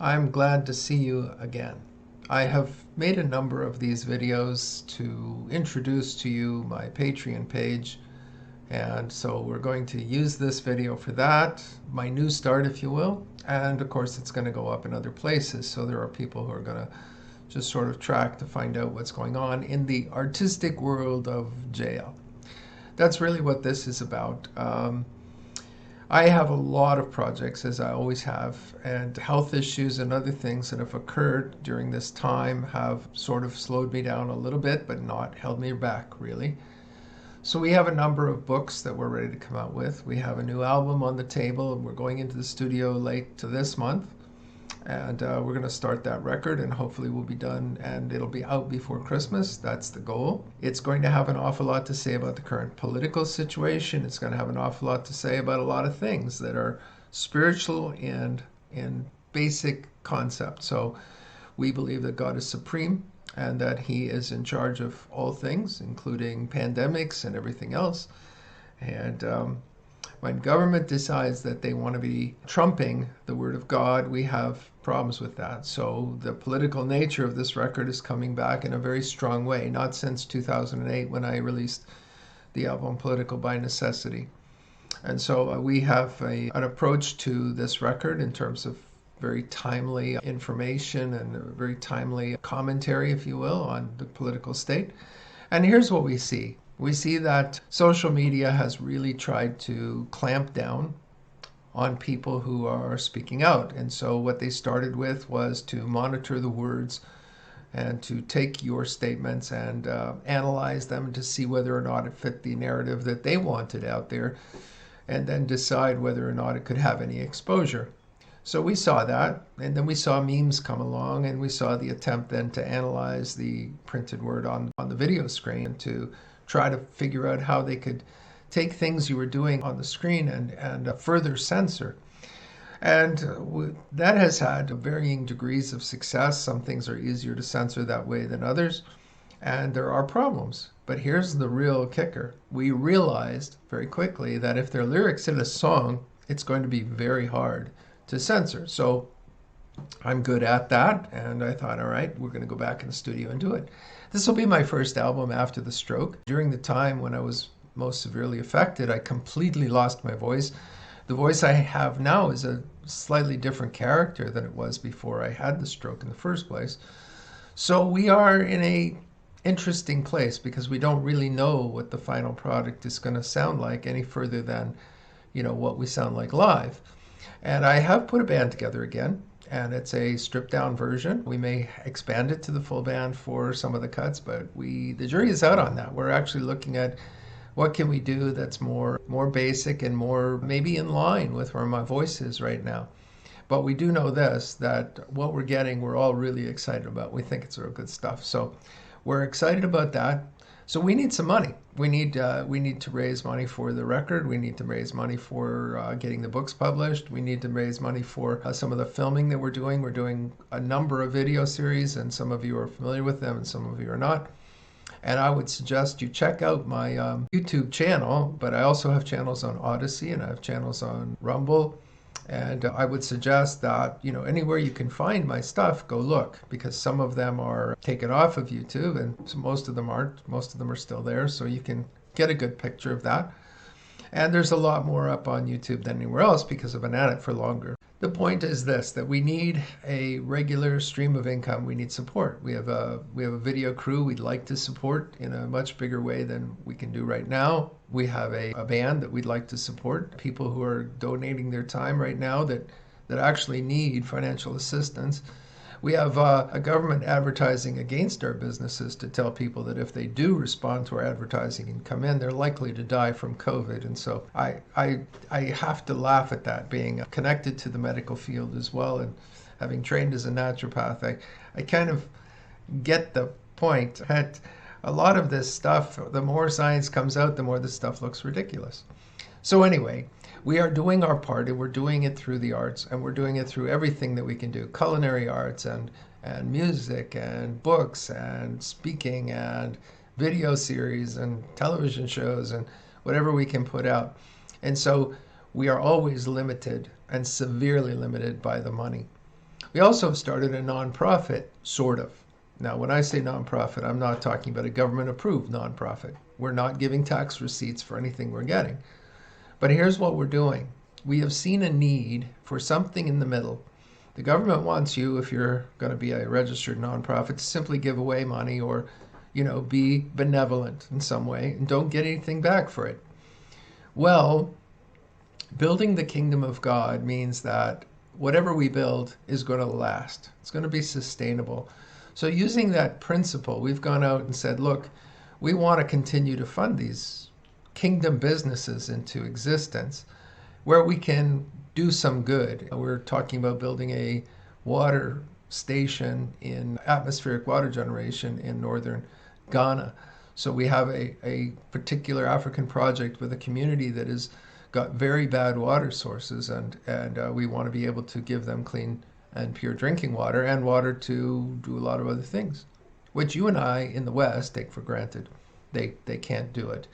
I'm glad to see you again. I have made a number of these videos to introduce to you my Patreon page, and so we're going to use this video for that, my new start, if you will. And of course, it's going to go up in other places, so there are people who are going to just sort of track to find out what's going on in the artistic world of Jael. That's really what this is about. I have a lot of projects, as I always have, and health issues and other things that have occurred during this time have sort of slowed me down a little bit, but not held me back, really. So we have a number of books that we're ready to come out with. We have a new album on the table, and we're going into the studio late to this month. And we're going to start that record, and hopefully we'll be done and it'll be out before Christmas. That's the goal. It's going to have an awful lot to say about the current political situation. It's going to have an awful lot to say about a lot of things that are spiritual and in basic concept. So we believe that God is supreme and that he is in charge of all things, including pandemics and everything else. And when government decides that they want to be trumping the word of God, we have problems with that. So the political nature of this record is coming back in a very strong way, not since 2008 when I released the album Political by Necessity. And so we have an approach to this record in terms of very timely information and a very timely commentary, if you will, on the political state. And here's what we see. We see that social media has really tried to clamp down on people who are speaking out. And so what they started with was to monitor the words and to take your statements and analyze them to see whether or not it fit the narrative that they wanted out there, and then decide whether or not it could have any exposure. So we saw that, and then we saw memes come along, and we saw the attempt then to analyze the printed word on the video screen to try to figure out how they could take things you were doing on the screen and further censor. And that has had varying degrees of success. Some things are easier to censor that way than others, and there are problems. But here's the real kicker. We realized very quickly that if there are lyrics in a song, it's going to be very hard to censor. So I'm good at that, and I thought, all right, we're going to go back in the studio and do it. This will be my first album after the stroke. During the time when I was most severely affected, I completely lost my voice. The voice I have now is a slightly different character than it was before I had the stroke in the first place. So we are in a interesting place because we don't really know what the final product is going to sound like any further than, what we sound like live. And I have put a band together again, and it's a stripped down version. We may expand it to the full band for some of the cuts, but the jury is out on that. We're actually looking at what can we do that's more basic and more maybe in line with where my voice is right now. But we do know this, that what we're getting, we're all really excited about. We think it's real good stuff. So we're excited about that. So we need some money. We need to raise money for the record. We need to raise money for getting the books published. We need to raise money for some of the filming that we're doing. We're doing a number of video series, and some of you are familiar with them and some of you are not. And I would suggest you check out my YouTube channel, but I also have channels on ODYSEE and I have channels on Rumble. And I would suggest that, anywhere you can find my stuff, go look, because some of them are taken off of YouTube and most of them aren't. Most of them are still there, so you can get a good picture of that. And there's a lot more up on YouTube than anywhere else because I've been at it for longer. The point is this, that we need a regular stream of income. We need support. We have a video crew we'd like to support in a much bigger way than we can do right now. We have a band that we'd like to support, people who are donating their time right now that actually need financial assistance. We have a government advertising against our businesses to tell people that if they do respond to our advertising and come in, they're likely to die from COVID. And so I have to laugh at that, being connected to the medical field as well and having trained as a naturopath. I kind of get the point that a lot of this stuff, the more science comes out, the more this stuff looks ridiculous. So anyway, we are doing our part, and we're doing it through the arts, and we're doing it through everything that we can do, culinary arts and music and books and speaking and video series and television shows and whatever we can put out. And so we are always limited and severely limited by the money. We also started a nonprofit, sort of. Now, when I say nonprofit, I'm not talking about a government-approved nonprofit. We're not giving tax receipts for anything we're getting. But here's what we're doing. We have seen a need for something in the middle. The government wants you, if you're going to be a registered nonprofit, to simply give away money or, be benevolent in some way and don't get anything back for it. Well, building the kingdom of God means that whatever we build is going to last. It's going to be sustainable. So using that principle, we've gone out and said, look, we want to continue to fund these kingdom businesses into existence where we can do some good. We're talking about building a water station in atmospheric water generation in northern Ghana. So we have a particular African project with a community that has got very bad water sources, and we want to be able to give them clean and pure drinking water and water to do a lot of other things, which you and I in the West take for granted. They can't do it.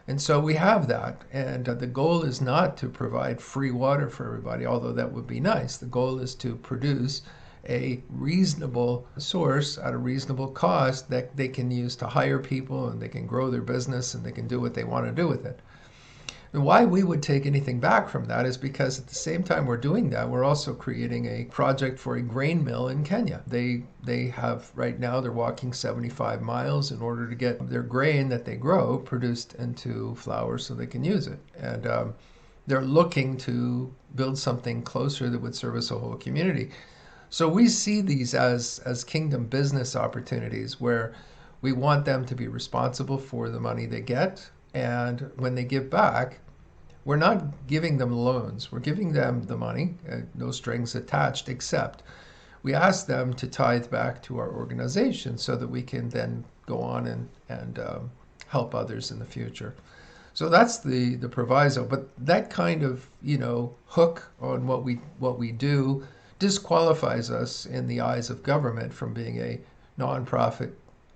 And so we have that. And the goal is not to provide free water for everybody, although that would be nice. The goal is to produce a reasonable source at a reasonable cost that they can use to hire people, and they can grow their business, and they can do what they want to do with it. And why we would take anything back from that is because at the same time we're doing that, we're also creating a project for a grain mill in Kenya. They have right now, they're walking 75 miles in order to get their grain that they grow produced into flour so they can use it. And they're looking to build something closer that would service a whole community. So we see these as kingdom business opportunities where we want them to be responsible for the money they get. And when they give back, we're not giving them loans. We're giving them the money, no strings attached, except we ask them to tithe back to our organization so that we can then go on and help others in the future. So that's the proviso. But that kind of, hook on what we do disqualifies us in the eyes of government from being a nonprofit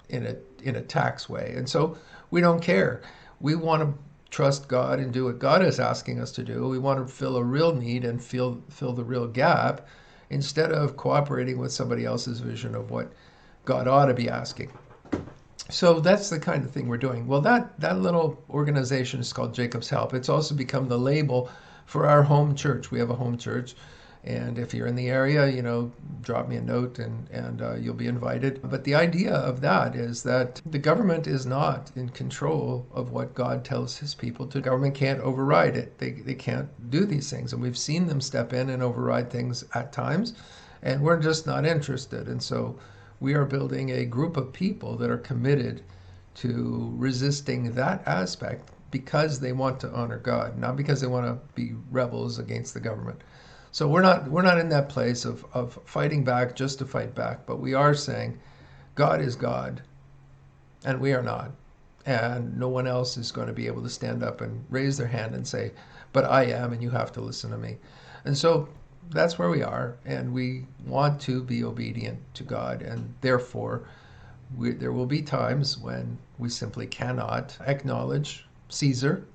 in a tax way. And so we don't care. We want to trust God and do what God is asking us to do. We want to fill a real need and fill the real gap instead of cooperating with somebody else's vision of what God ought to be asking. So that's the kind of thing we're doing. Well, that little organization is called Jacob's Help. It's also become the label for our home church. We have a home church. And if you're in the area, drop me a note and you'll be invited. But the idea of that is that the government is not in control of what God tells his people to. The government can't override it. They can't do these things. And we've seen them step in and override things at times. And we're just not interested. And so we are building a group of people that are committed to resisting that aspect because they want to honor God, not because they want to be rebels against the government. So we're not in that place of fighting back just to fight back, but we are saying God is God and we are not. And no one else is going to be able to stand up and raise their hand and say, but I am, and you have to listen to me. And so that's where we are, and we want to be obedient to God, and therefore there will be times when we simply cannot acknowledge Caesar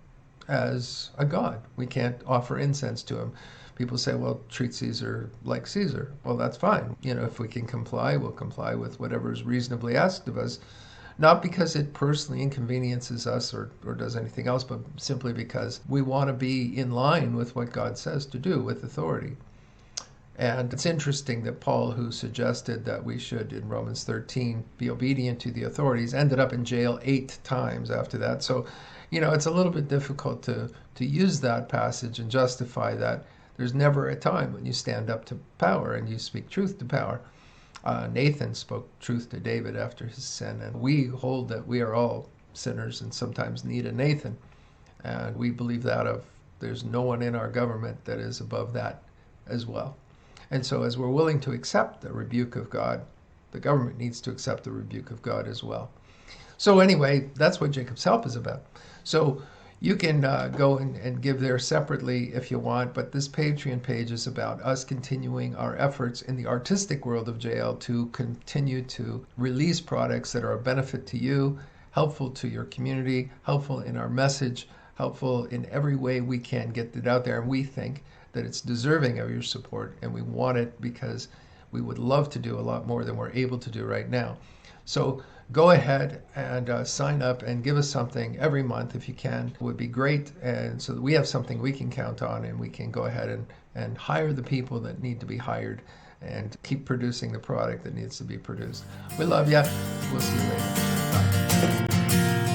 as a god. We can't offer incense to him. People say, well, treat Caesar like Caesar. Well, that's fine. If we can comply, we'll comply with whatever is reasonably asked of us, not because it personally inconveniences us or does anything else, but simply because we want to be in line with what God says to do with authority. And it's interesting that Paul, who suggested that we should, in Romans 13, be obedient to the authorities, ended up in jail 8 times after that. So, it's a little bit difficult to use that passage and justify that. There's never a time when you stand up to power and you speak truth to power. Nathan spoke truth to David after his sin, and we hold that we are all sinners and sometimes need a Nathan. And we believe that there's no one in our government that is above that as well. And so as we're willing to accept the rebuke of God, the government needs to accept the rebuke of God as well. So anyway, that's what Jacob's Help is about. So you can go and give there separately if you want, but this Patreon page is about us continuing our efforts in the artistic world of Jael to continue to release products that are a benefit to you, helpful to your community, helpful in our message, helpful in every way we can get it out there. And we think that it's deserving of your support, and we want it because we would love to do a lot more than we're able to do right now. So go ahead and sign up and give us something every month if you can. It would be great, and so that we have something we can count on, and we can go ahead and hire the people that need to be hired and keep producing the product that needs to be produced. We love you. We'll see you later. Bye.